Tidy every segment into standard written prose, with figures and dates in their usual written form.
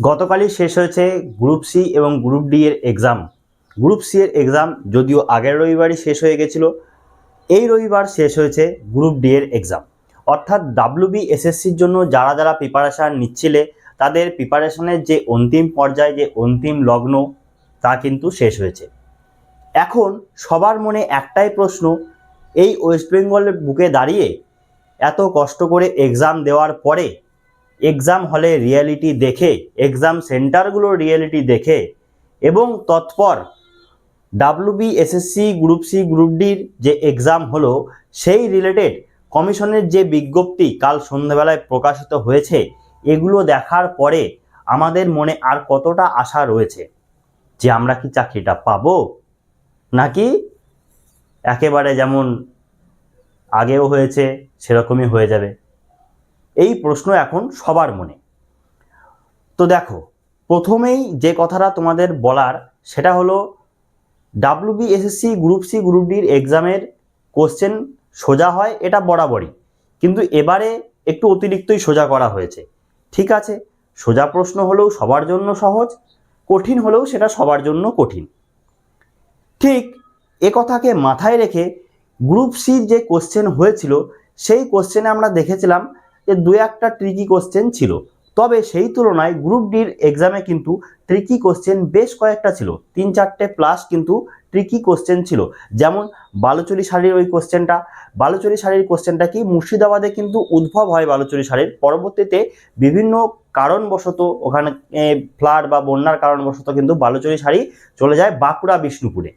গতকালই শেষ হয়েছে গ্রুপ সি এবং গ্রুপ ডি এর এক্সাম। গ্রুপ সি এর এক্সাম যদিও আগের রবিবারই শেষ হয়ে গেছিল, এই রবিবার শেষ হয়েছে গ্রুপ ডি এর এক্সাম। অর্থাৎ WBSSCর জন্য যারা যারা প্রিপারেশান নিচ্ছিলে তাদের প্রিপারেশনের যে অন্তিম পর্যায়ে, যে অন্তিম লগ্ন, তা কিন্তু শেষ হয়েছে। এখন সবার মনে একটাই প্রশ্ন, এই ওয়েস্ট বেঙ্গলের বুকে দাঁড়িয়ে এত কষ্ট করে এক্সাম দেওয়ার পরে এক্সাম হলে রিয়েলিটি দেখে, এক্সাম সেন্টারগুলোর রিয়েলিটি দেখে এবং তৎপর WBSSC গ্রুপ সি গ্রুপ ডির যে এক্সাম হলো সেই রিলেটেড কমিশনের যে বিজ্ঞপ্তি কাল সন্ধ্যাবেলায় প্রকাশিত হয়েছে, এগুলো দেখার পরে আমাদের মনে আর কতটা আশা রয়েছে যে আমরা কি চাকরিটা পাবো, নাকি একেবারে যেমন আগেও হয়েছে সেরকমই হয়ে যাবে, এই প্রশ্ন এখন সবার মনে। তো দেখো, প্রথমেই যে কথাটা তোমাদের বলার সেটা হলো WBSSC গ্রুপ সি গ্রুপ ডির এক্সামের কোশ্চেন সোজা হয়, এটা বরাবরই, কিন্তু এবারে একটু অতিরিক্তই সোজা করা হয়েছে। ঠিক আছে, সোজা প্রশ্ন হলেও সবার জন্য সহজ, কঠিন হলেও সেটা সবার জন্য কঠিন। ঠিক এ কথাকে মাথায় রেখে গ্রুপ সির যে কোশ্চেন হয়েছিল সেই কোশ্চেনে আমরা দেখেছিলাম যে দু একটা ট্রিকি কোশ্চেন ছিল, তবে সেই তুলনায় গ্রুপ ডির এক্সামে কিন্তু ট্রিকি কোশ্চেন বেশ কয়েকটা ছিল, 3-4টে প্লাস কিন্তু ট্রিকি কোশ্চেন ছিল। যেমন বালুচরী শাড়ির ওই কোশ্চেনটা, বালুচরী শাড়ির কোশ্চেনটা কি মুর্শিদাবাদে কিন্তু উদ্ভব হয় বালুচরী শাড়ির, পরবর্তীতে বিভিন্ন কারণবশত ওখানে ফ্লাড বা বন্যার কারণবশত কিন্তু বালুচরী শাড়ি চলে যায় বাঁকুড়া বিষ্ণুপুরে।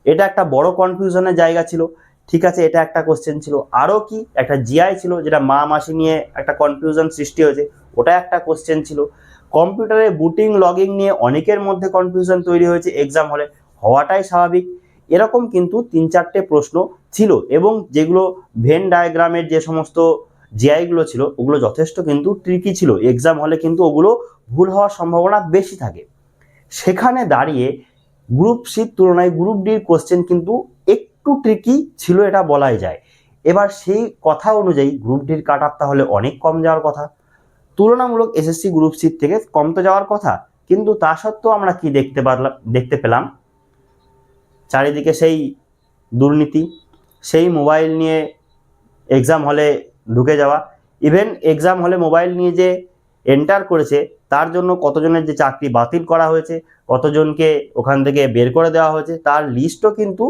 এটা একটা বড় কনফিউশনের জায়গা ছিল। ঠিক আছে, এটা একটা কোশ্চেন ছিল। আরও কি একটা জিআই ছিল, যেটা মা মাসি নিয়ে একটা কনফিউশন সৃষ্টি হয়েছে, ওটা একটা কোশ্চেন ছিল। কম্পিউটারে বুটিং লগিং নিয়ে অনেকের মধ্যে কনফিউশন তৈরি হয়েছে, এক্সাম হলে হওয়াটাই স্বাভাবিক। এরকম কিন্তু 3-4টে প্রশ্ন ছিল, এবং যেগুলো ভেন ডায়াগ্রামের যে সমস্ত জিআইগুলো ছিল ওগুলো যথেষ্ট কিন্তু ট্রিকি ছিল, এক্সাম হলে কিন্তু ওগুলো ভুল হওয়ার সম্ভাবনা বেশি থাকে। সেখানে দাঁড়িয়ে গ্রুপ সির তুলনায় গ্রুপ ডির কোশ্চেন কিন্তু একটু ট্রিকি ছিল, এটা বলাই যায়। এবার সেই কথা অনুযায়ী গ্রুপ ডির কাট আপ তাহলে অনেক কম যাওয়ার কথা, তুলনামূলক এসএসসি গ্রুপ সির থেকে কম তো যাওয়ার কথা। কিন্তু তা সত্ত্বেও আমরা কি দেখতে পেলাম, চারিদিকে সেই দুর্নীতি, সেই মোবাইল নিয়ে এক্সাম হলে ঢুকে যাওয়া, ইভেন এক্সাম হলে মোবাইল নিয়ে যে এন্টার করেছে তার জন্য কতজনের যে চাকরি বাতিল করা হয়েছে, কতজনকে ওখান থেকে বের করে দেওয়া হয়েছে, তার লিস্টও কিন্তু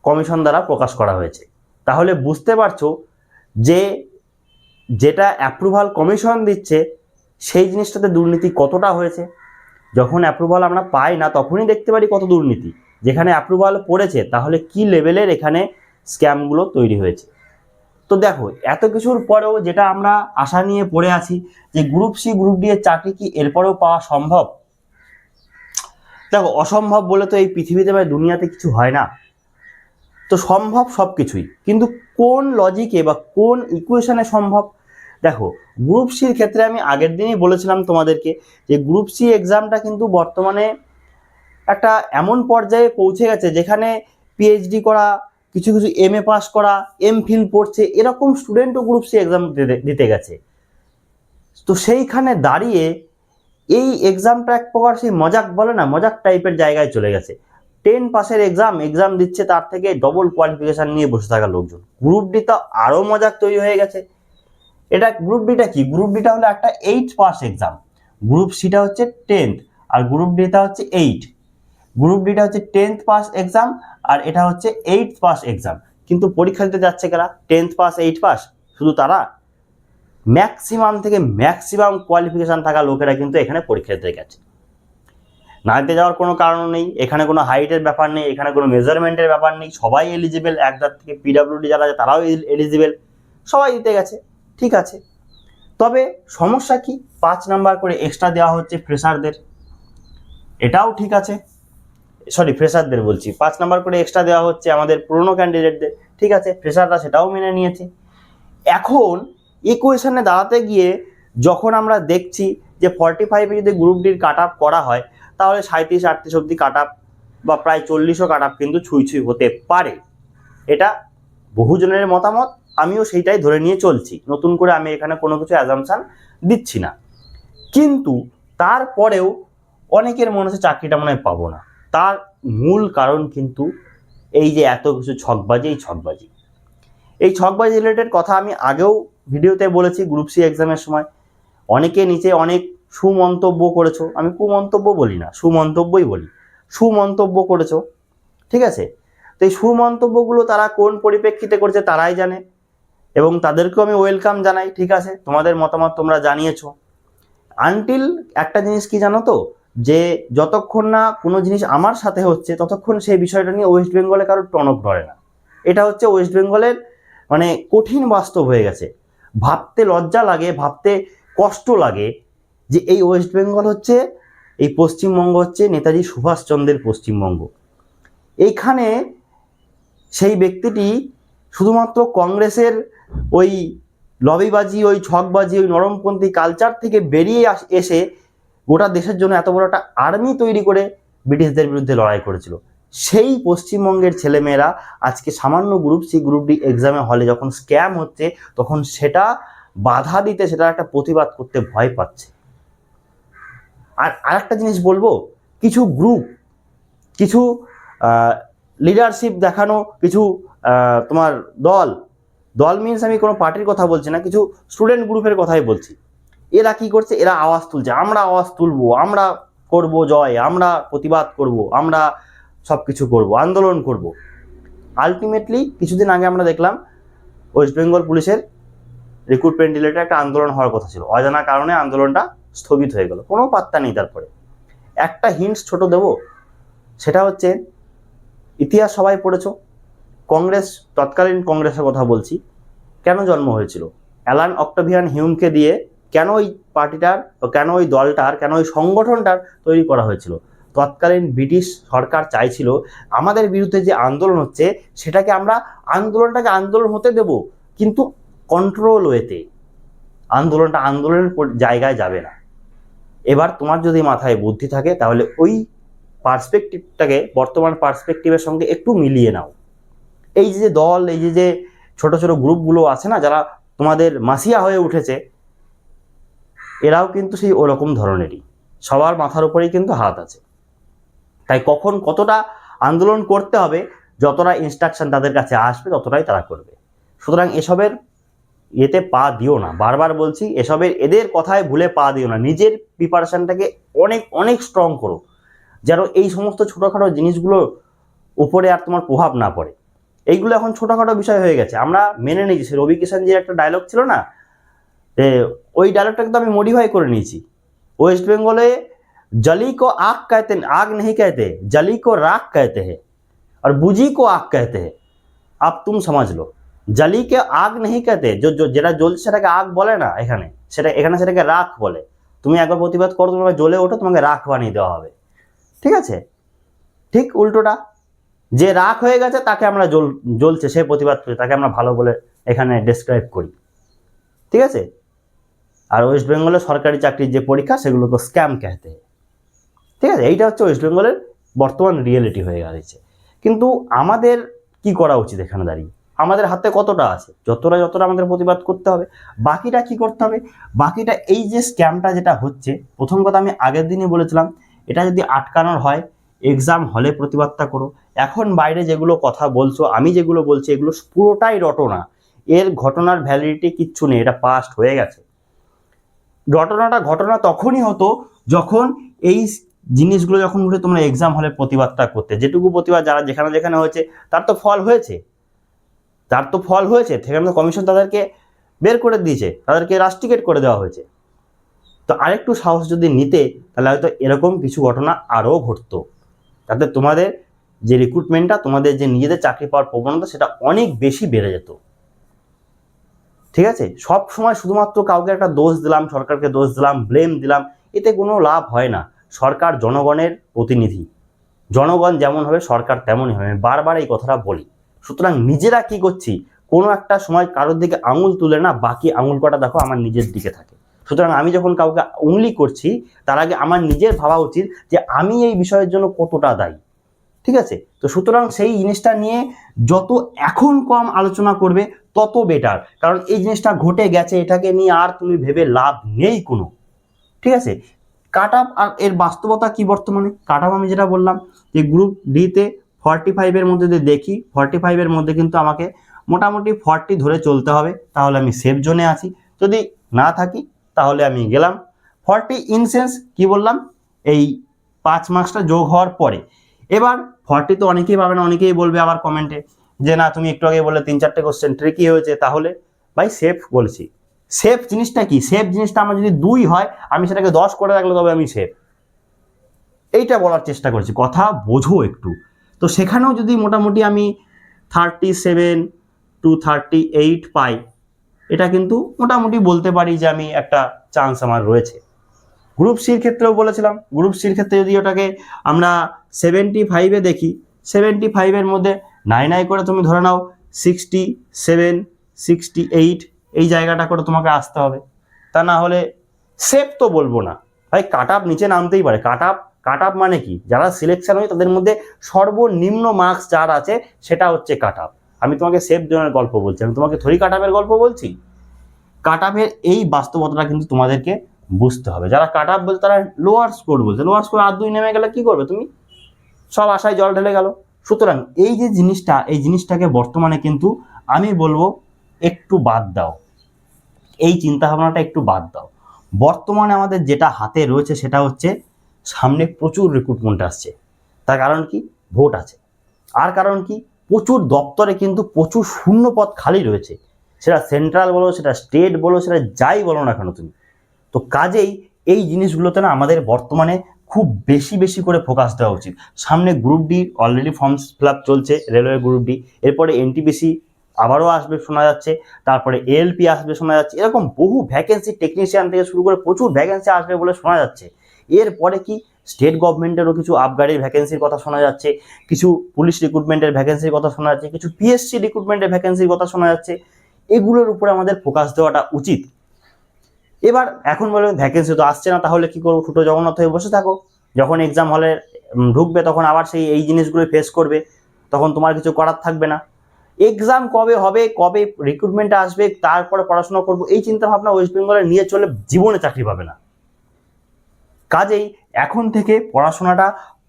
কমিশন দ্বারা প্রকাশ করা হয়েছে। তাহলে বুঝতে পারছো যে যেটা অ্যাপ্রুভাল কমিশন দিচ্ছে সেই জিনিসটাতে দুর্নীতি কতটা হয়েছে। যখন অ্যাপ্রুভাল আমরা পাই না তখনই দেখতে পারি কত দুর্নীতি, যেখানে অ্যাপ্রুভাল পড়েছে তাহলে কি লেভেলের এখানে স্ক্যামগুলো তৈরি হয়েছে। তো দেখো, এত কিছুর পরেও যেটা আমরা আশা নিয়ে পড়ে আছি যে গ্রুপ সি গ্রুপ ডি এর চাকরি কি এরপরেও পাওয়া সম্ভব। দেখো, অসম্ভব বলে তো এই পৃথিবীতে বা দুনিয়াতে কিছু হয় না, তো সম্ভব সব কিছুই, কিন্তু কোন লজিকে বা কোন ইকুয়েশনে সম্ভব। দেখো, গ্রুপ সির ক্ষেত্রে আমি আগের দিনই বলেছিলাম তোমাদেরকে যে গ্রুপ সি এক্সামটা কিন্তু বর্তমানে একটা এমন পর্যায়ে পৌঁছে গেছে যেখানে পিএইচডি করা, কিছু কিছু এমএ পাস করা, এমফিল পড়ছে, এরকম স্টুডেন্টও গ্রুপ সি এক্সাম দিতে গেছে। তো সেইখানে দাঁড়িয়ে এই এক্সামটা এক প্রকার সেই মজাক বলে না, মজাক টাইপের জায়গায় চলে গেছে। 10 পাসের এক্সাম দিচ্ছে, তার থেকে ডবল কোয়ালিফিকেশান নিয়ে বসে থাকা লোকজন। গ্রুপ ডি তো আরও মজাক তৈরি হয়ে গেছে। এটা গ্রুপ ডিটা কি, গ্রুপ ডিটা হলো একটা 8 পাস এক্সাম, গ্রুপ সিটা হচ্ছে 10th আর গ্রুপ ডিটা হচ্ছে 8। গ্রুপ ডিটা হচ্ছে 10th পাস এক্সাম আর এটা হচ্ছে 8th পাস এক্সাম। কিন্তু পরীক্ষা দিতে যাচ্ছে কারা, 10th পাস 8 পাস, শুধু তারা ম্যাক্সিমাম থেকে ম্যাক্সিমাম কোয়ালিফিকেশান থাকা লোকেরা কিন্তু এখানে পরীক্ষা দিতে গেছে। না দিতে যাওয়ার কোনো কারণ নেই, এখানে কোনো হাইটের ব্যাপার নেই, এখানে কোনো মেজারমেন্টের ব্যাপার নেই, সবাই এলিজিবল, একদার থেকে পিডাব্লিউডি যারা আছে তারাও এলিজিবল, সবাই দিতে গেছে। ঠিক আছে, তবে সমস্যা কি, 5 নাম্বার করে এক্সট্রা দেওয়া হচ্ছে ফ্রেশারদের, এটাও ঠিক আছে, সরি ফ্রেশারদের বলছি, 5 নাম্বার করে এক্সট্রা দেওয়া হচ্ছে আমাদের পুরনো ক্যান্ডিডেটদের, ঠিক আছে, ফ্রেশাররা সেটাও মেনে নিয়েছে। এখন ইকুয়েশনে দাঁড়াতে গিয়ে যখন আমরা দেখছি যে 45-এ যদি গ্রুপ ডির কাট আপ করা হয় তাহলে 37-38 অব্দি কাট আপ বা প্রায় 40ও কাট আপ কিন্তু ছুঁই হতে পারে, এটা বহুজনের মতামত, আমিও সেইটাই ধরে নিয়ে চলছি, নতুন করে আমি এখানে কোনো কিছু অ্যাজাম্পশন দিচ্ছি না। কিন্তু তারপরেও অনেকের মনে হচ্ছে চাকরিটা মনে হয় পাবো না। তার মূল কারণ কিন্তু এই যে এত কিছু ছকবাজি, এই ছকবাজি রিলেটেড কথা আমি আগেও ভিডিওতে বলেছি। গ্রুপ সি এক্সামের সময় অনেকে নিচে অনেক সুমন্তব্য করেছো, আমি কুমন্তব্য বলি না, সুমন্তব্যই বলি, সুমন্তব্য করেছো, ঠিক আছে। তো এই সুমন্তব্যগুলো তারা কোন পরিপ্রেক্ষিতে করেছে তারাই জানে, এবং তাদেরকেও আমি ওয়েলকাম জানাই। ঠিক আছে, তোমাদের মতামত তোমরা জানিয়েছো। আনটিল একটা জিনিস কি জানো তো, যে যতক্ষণ না কোনো জিনিস আমার সাথে হচ্ছে ততক্ষণ সেই বিষয়টা নিয়ে ওয়েস্ট বেঙ্গলে কারোর টনক ধরে না। এটা হচ্ছে ওয়েস্ট বেঙ্গলের মানে কঠিন বাস্তব হয়ে গেছে। ভাবতে লজ্জা লাগে, ভাবতে কষ্ট লাগে যে এই ওয়েস্ট বেঙ্গল হচ্ছে, এই পশ্চিমবঙ্গ হচ্ছে নেতাজি সুভাষচন্দ্রের পশ্চিমবঙ্গ। এইখানে সেই ব্যক্তিটি শুধুমাত্র কংগ্রেসের ওই লবিবাজি, ওই ছকবাজি, ওই নরমপন্থী কালচার থেকে বেরিয়ে এসে গোটা দেশের জন্য এত বড় একটা আর্মি তৈরি করে ব্রিটিশদের বিরুদ্ধে লড়াই করেছিল। সেই পশ্চিমবঙ্গের ছেলেমেয়েরা আজকে সামান্য গ্রুপ সি গ্রুপ ডি এক্সামে হলে যখন স্ক্যাম হচ্ছে তখন সেটা বাধা দিতে, সেটা একটা প্রতিবাদ করতে ভয় পাচ্ছে। আর আরেকটা জিনিস বলবো, কিছু গ্রুপ, কিছু লিডারশিপ দেখানো কিছু তোমার দল মিনস আমি কোনো পার্টির কথা বলছি না, কিছু স্টুডেন্ট গ্রুপের কথাই বলছি। এরা কি করছে, এরা আওয়াজ তুলছে, আমরা আওয়াজ তুলবো, আমরা করব জয়, আমরা প্রতিবাদ করব, আমরা সব কিছু করব, আন্দোলন করব। আলটিমেটলি কিছুদিন আগে আমরা দেখলাম ওয়েস্ট বেঙ্গল পুলিশের রিক্রুটমেন্ট রিলেটেড একটা আন্দোলন হওয়ার কথা ছিল, অজানা কারণে আন্দোলনটা স্থগিত হয়ে গেল, কোনো পাত্তা নেই। তারপরে একটা হিন্টস ছোট দেব, সেটা হচ্ছে ইতিহাস সবাই পড়েছো, কংগ্রেস, তৎকালীন কংগ্রেসের কথা বলছি, কেন জন্ম হয়েছিল? অ্যালান অক্টাভিয়ান হিউমকে দিয়ে কেন ওই পার্টিটার, কেন ওই দলটার, কেন ওই সংগঠনটার তৈরি করা হয়েছিল? তৎকালীন ব্রিটিশ সরকার চাইছিল আমাদের বিরুদ্ধে যে আন্দোলন হচ্ছে সেটাকে আমরা আন্দোলনটাকে আন্দোলন হতে দেব, কিন্তু কন্ট্রোল ওয়েতে। আন্দোলনটা আন্দোলনের জায়গায় যাবে না। এবার তোমার যদি মাথায় বুদ্ধি থাকে তাহলে ওই পার্সপেক্টিভটাকে বর্তমান পার্সপেক্টিভের সঙ্গে একটু মিলিয়ে নাও। এই যে দল, এই যে ছোট ছোট গ্রুপগুলো আছে না, যারা তোমাদের মাসিয়া হয়ে উঠেছে, এরাও কিন্তু সেই ওরকম ধরনেরই, সবার মাথার উপরেই কিন্তু হাত আছে। তাই কখন কতটা আন্দোলন করতে হবে, যতটা ইনস্ট্রাকশন তাদের কাছে আসবে ততটাই তারা করবে। সুতরাং এসবের এতে পা দিও না, বারবার বলছি, এদের কথায় ভুলে পা দিও না। নিজের প্রিপারেশনটাকে অনেক অনেক স্ট্রং করো, যেন এই সমস্ত ছোটোখাটো জিনিসগুলো উপরে আর তোমার প্রভাব না পড়ে। এইগুলো এখন ছোটোখাটো বিষয় হয়ে গেছে, আমরা মেনে নিয়েছি। সে রবি কিষাণজির একটা ডায়লগ ছিল না, ওই ডায়লগটাকে তো আমি মডিফাই করে নিয়েছি। ওয়েস্ট বেঙ্গলে जली को आग कहते, आग नहीं कहते, जली को राख कहते हैं और बुझी को आग कहते हैं। अब तुम समझ लो, जली के आग नहीं कहते, जो যেটা জ্বলছে সেটাকে আগ বলে না, এখানে সেটাকে রাখ বলে। তুমি একবার প্রতিবাদ করো, তোমাকে জ্বলে ওঠো, তোমাকে রাখ বানিয়ে দেওয়া হবে। ঠিক আছে, ঠিক উল্টোটা, যে রাখ হয়ে গেছে তাকে আমরা জ্বলছে সে প্রতিবাদ করি, তাকে আমরা ভালো বলে এখানে ডেসক্রাইব করি। ঠিক আছে, আর ওয়েস্ট বেঙ্গলের সরকারি চাকরির যে পরীক্ষা সেগুলোকে স্ক্যাম कहते हैं। ঠিক আছে, এইটা হচ্ছে ওয়েস্ট বেঙ্গলের বর্তমান রিয়েলিটি হয়ে গেছে। কিন্তু আমাদের কি করা উচিত এখানে দাঁড়িয়ে? আমাদের হাতে কতটা আছে, যতটা আমাদের প্রতিবাদ করতে হবে। বাকিটা কি করতে হবে? বাকিটা এই যে স্ক্যামটা যেটা হচ্ছে, প্রথম কথা আমি আগের দিনই বলেছিলাম, এটা যদি আটকানোর হয় এক্সাম হলে প্রতিবাদটা করো। এখন বাইরে যেগুলো কথা বলছো, আমি যেগুলো বলছি, এগুলো পুরোটাই রটনা, এর ঘটনার ভ্যালিডিটি কিচ্ছু নেই, এটা পাস্ট হয়ে গেছে। ঘটনা তখনই হতো যখন এই জিনিসগুলো যখন উঠে তোমরা এক্সাম হলে প্রতিবাদটা করতে। যেটুকু প্রতিবাদ যারা যেখানে হয়েছে তার তো ফল হয়েছে, সেখানে তো কমিশন তাদেরকে বের করে দিয়েছে, তাদেরকে রাস্টিকেট করে দেওয়া হয়েছে। তো আরেকটু সাহস যদি নিতে, তাহলে হয়তো এরকম কিছু ঘটনা আরও ঘটতো, তাতে তোমাদের যে রিক্রুটমেন্টটা, তোমাদের যে নিজেদের চাকরি পাওয়ার প্রবণতা, সেটা অনেক বেশি বেড়ে যেত। ঠিক আছে, সব সময় শুধুমাত্র কাউকে একটা দোষ দিলাম, সরকারকে দোষ দিলাম, ব্লেম দিলাম, এতে কোনো লাভ হয় না। সরকার জনগণের প্রতিনিধি, জনগণ যেমন হবে সরকার তেমনই হবে, আমি বারবার এই কথাটা বলি। সুতরাং নিজেরা কি করছি, কোনো একটা সময় কারোর দিকে আঙুল তুলে না, বাকি আঙুল কটা দেখো আমার নিজের দিকে থাকে। সুতরাং আমি যখন কাউকে উংলি করছি, তার আগে আমার নিজের ভাবা উচিত যে আমি এই বিষয়ের জন্য কতটা দায়ী। ঠিক আছে, তো সুতরাং সেই জিনিসটা নিয়ে যত এখন কম আলোচনা করবে তত বেটার, কারণ এই জিনিসটা ঘটে গেছে, এটাকে নিয়ে আর তুমি ভেবে লাভ নেই কোনো। ঠিক আছে, কাট আপ আর এর বাস্তবতা কি বর্তমানে? কাট আপ আমি যেটা বললাম যে গ্রুপ ডিতে 45-এর মধ্যে যদি দেখি 45-এর মধ্যে কিন্তু আমাকে মোটামুটি 40 ধরে চলতে হবে, তাহলে আমি সেফ জোনে আছি। যদি না থাকি তাহলে আমি গেলাম 40 ইন সেন্স কি বললাম, এই 5 মার্কসটা যোগ হওয়ার পরে। এবার 40 তো অনেকেই পাবে না, অনেকেই বলবে আবার কমেন্টে যে না তুমি একটু আগে বললে 3-4টে কোশ্চেন ট্রিকি হয়েছে, তাহলে ভাই সেফ বলছি। সেফ জিনিসটা কি? সেফ জিনিসটা আমার যদি 2 হয় আমি সেটাকে 10 করে রাখলে তবে আমি সেফ, এইটা বলার চেষ্টা করছি, কথা বোঝো একটু। তো সেখানেও যদি মোটামুটি আমি 37 to 38 পাই, এটা কিন্তু মোটামুটি বলতে পারি যে আমি একটা চান্স আমার রয়েছে। গ্রুপ সির ক্ষেত্রেও বলেছিলাম, গ্রুপ সির ক্ষেত্রে যদি ওটাকে আমরা 75-এ দেখি, 75-এর মধ্যে 9 করে তুমি ধরে নাও 67, 68 এই জায়গাটা করে তোমাকে আসতে হবে, তা না হলে সেফ তো বলবো না ভাই, কাট আপ নিচে নামতেই পারে। কাট আপ মানে কি? যারা সিলেকশন হয় তাদের মধ্যে সর্বনিম্ন মার্কস যার আছে সেটা হচ্ছে কাট আপ। আমি তোমাকে সেফ জোনের গল্প বলছি, আমি তোমাকে থরি কাট আপের গল্প বলছি। কাট আপের এই বাস্তবতাটা কিন্তু তোমাদেরকে বুঝতে হবে। যারা কাট আপ বলছে তারা লোয়ার স্কোর বলছে, লোয়ার স্কোর 8-2 নেমে গেলে কি করবে তুমি? সব আশায় জল ঢেলে গেল। সুতরাং এই যে জিনিসটা, এই জিনিসটাকে বর্তমানে কিন্তু আমি বলবো একটু বাদ দাও, এই চিন্তা ভাবনাটা একটু বাদ দাও। বর্তমানে আমাদের যেটা হাতে রয়েছে সেটা হচ্ছে সামনে প্রচুর রিক্রুটমেন্ট আসছে, তার কারণ কি? ভোট আছে। আর কারণ কি? প্রচুর দপ্তরে কিন্তু প্রচুর শূন্য পদ খালি রয়েছে, সেটা সেন্ট্রাল বলো, সেটা স্টেট বলো, সেটা যাই বলো না কেন তুমি। তো কাজেই এই জিনিসগুলোতে না আমাদের বর্তমানে খুব বেশি বেশি করে ফোকাস দেওয়া উচিত। সামনে group D already form fill up চলছে, রেলওয়ে গ্রুপ ডি, এরপরে এনটিপিসি আবারও আসবে শোনা যাচ্ছে, তারপরে এএলপি আসবে শোনা যাচ্ছে, এরকম বহু ভ্যাকেন্সি টেকনিশিয়ান থেকে শুরু করে প্রচুর ভ্যাকেন্সি আসবে বলে শোনা যাচ্ছে। এরপরে কি স্টেট গভর্নমেন্টেরও কিছু আবগারির ভ্যাকেন্সির কথা শোনা যাচ্ছে, কিছু পুলিশ রিক্রুটমেন্টের ভ্যাকেন্সির কথা শোনা যাচ্ছে, কিছু পিএসসি রিক্রুটমেন্টের ভ্যাকেন্সির কথা শোনা যাচ্ছে। এগুলোর উপরে আমাদের ফোকাস দেওয়াটা উচিত। এবার এখন বলে ভ্যাকেন্সি তো আসছে না, তাহলে কি করবো? ছোটো জগন্নাথ হয়ে বসে থাকো, যখন এক্সাম হলে ঢুকবে তখন আবার সেই এই জিনিসগুলো ফেস করবে, তখন তোমার কিছু করার থাকবে না। এক্সাম কবে হবে, কবে রিক্রুটমেন্ট আসবে, তারপরে পড়াশোনা করবো, এই চিন্তা ভাবনা ওয়েস্ট বেঙ্গলে নিয়ে চলে জীবনে চাকরি পাবে না। কাজেই এখন থেকে পড়াশোনাটা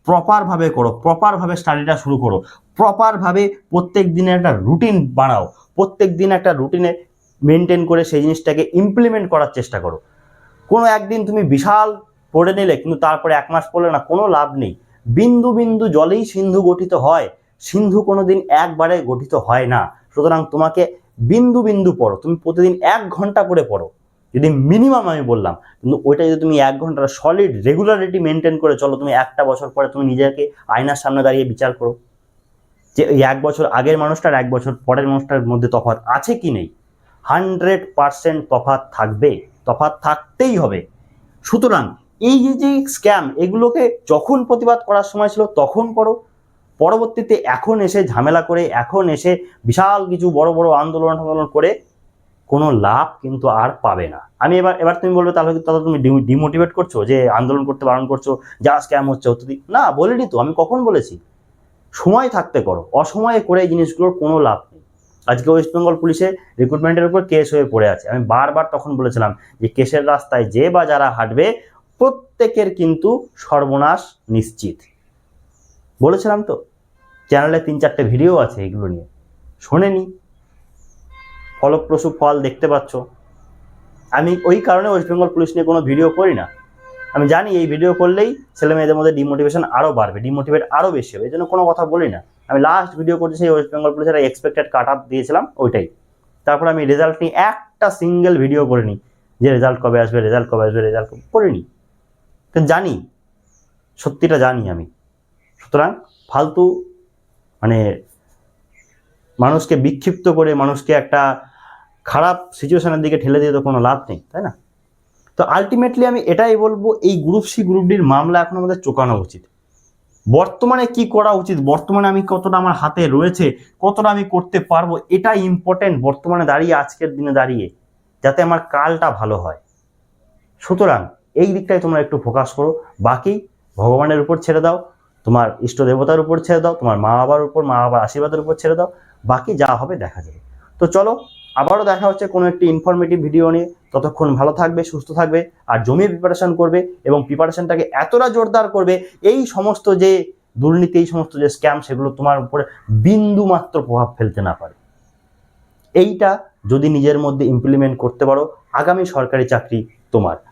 প্রপারভাবে করো, প্রপারভাবে স্টাডিটা শুরু করো, প্রপারভাবে প্রত্যেক দিনে একটা রুটিন বানাও, প্রত্যেক দিন একটা রুটিনে মেনটেন করে সেই জিনিসটাকে ইমপ্লিমেন্ট করার চেষ্টা করো। কোনো একদিন তুমি বিশাল পড়ে নিলে কিন্তু তারপরে 1 মাস পড়লে না, কোনো লাভ নেই। বিন্দু বিন্দু জলেই সিন্ধু গঠিত হয়, সিন্ধু কোনোদিন একবারে গঠিত হয় না। সুতরাং তোমাকে বিন্দু বিন্দু পড়ো, তুমি প্রতিদিন 1 ঘন্টা করে পড়ো, যদি মিনিমাম আমি বললাম, কিন্তু ওইটা যদি তুমি 1 ঘন্টার সলিড রেগুলারিটি মেনটেন করে চলো, তুমি 1টা বছর পরে তুমি নিজেকে আয়নার সামনে দাঁড়িয়ে বিচার করো যে এই 1 বছর আগের মানুষটার 1 বছর পরের মানুষটার মধ্যে তফাৎ আছে কি নেই। 100% তফাৎ থাকবে, তফাৎ থাকতেই হবে। সুতরাং এই যে স্ক্যাম, এগুলোকে যখন প্রতিবাদ করার সময় ছিল তখন করো, পরবর্তীতে এখন এসে ঝামেলা করে, এখন এসে বিশাল কিছু বড় বড় আন্দোলন করে কোনো লাভ কিন্তু আর পাবে না। আমি এবার তুমি বলবে তাহলে তুমি ডিমোটিভেট করছো, যে আন্দোলন করতে বারণ করছো, যা স্ক্যাম হচ্ছে হতে দিই না। বলিনি তো, আমি কখন বলেছি? সময় থাকতে করো, অসময়ে করে এই জিনিসগুলোর কোনো লাভ নেই। আজকে ওয়েস্ট বেঙ্গল পুলিশে রিক্রুটমেন্টের উপর কেস হয়ে পড়ে আছে, আমি বারবার তখন বলেছিলাম যে কেসের রাস্তায় যে বা যারা হাঁটবে প্রত্যেকের কিন্তু সর্বনাশ নিশ্চিত। বলেছিলাম তো, চ্যানেলে 3-4টে ভিডিও আছে এগুলো নিয়ে, শোনেনি, ফলপ্রসূ ফল দেখতে পাচ্ছ। আমি ওই কারণে ওয়েস্ট বেঙ্গল পুলিশ নিয়ে কোনো ভিডিও করি না। আমি জানি এই ভিডিও করলেই ছেলে মেয়েদের মধ্যে ডিমোটিভেশন আরও বাড়বে, ডিমোটিভেট আরও বেশি হবে, এই জন্য কোনো কথা বলি না। আমি লাস্ট ভিডিও করছি সেই ওয়েস্ট বেঙ্গল পুলিশের এক্সপেক্টেড কাট আপ দিয়েছিলাম ওইটাই, তারপর আমি রেজাল্ট নিয়ে একটা সিঙ্গেল ভিডিও করিনি যে রেজাল্ট কবে আসবে, রেজাল্ট কবে আসবে, রেজাল্ট করিনি, কিন্তু জানি, সত্যিটা জানি আমি। সুতরাং ফালতু মানে মানুষকে বিক্ষিপ্ত করে, মানুষকে একটা খারাপ সিচুয়েশনের দিকে ঠেলে দিয়ে তো কোনো লাভ নেই, তাই না? তো আলটিমেটলি আমি এটাই বলবো, এই গ্রুপ সি গ্রুপ ডির মামলা এখন আমাদের চোকানো উচিত। বর্তমানে কি করা উচিত, বর্তমানে আমি কতটা আমার হাতে রয়েছে, কতটা আমি করতে পারবো, এটা ইম্পর্টেন্ট বর্তমানে দাঁড়িয়ে, আজকের দিনে দাঁড়িয়ে, যাতে আমার কালটা ভালো হয়। সুতরাং এই দিকটায় তোমরা একটু ফোকাস করো, বাকি ভগবানের উপর ছেড়ে দাও, তোমার ইষ্ট দেবতার উপর ছেড়ে দাও, তোমার মা বাবার উপর, মা বাবার আশীর্বাদের উপর ছেড়ে দাও, বাকি যা হবে দেখা যাবে। তো চলো, আবারও দেখা হচ্ছে কোনো একটি ইনফরমেটিভ ভিডিও নিয়ে। ততক্ষণ ভালো থাকবে, সুস্থ থাকবে, আর জমির প্রিপারেশন করবে এবং প্রিপারেশনটাকে এতটা জোরদার করবে এই সমস্ত যে দুর্নীতি, এই সমস্ত যে স্ক্যাম, সেগুলো তোমার উপরে বিন্দু মাত্র প্রভাব ফেলতে না পারে। এইটা যদি নিজের মধ্যে ইমপ্লিমেন্ট করতে পারো, আগামী সরকারি চাকরি তোমার।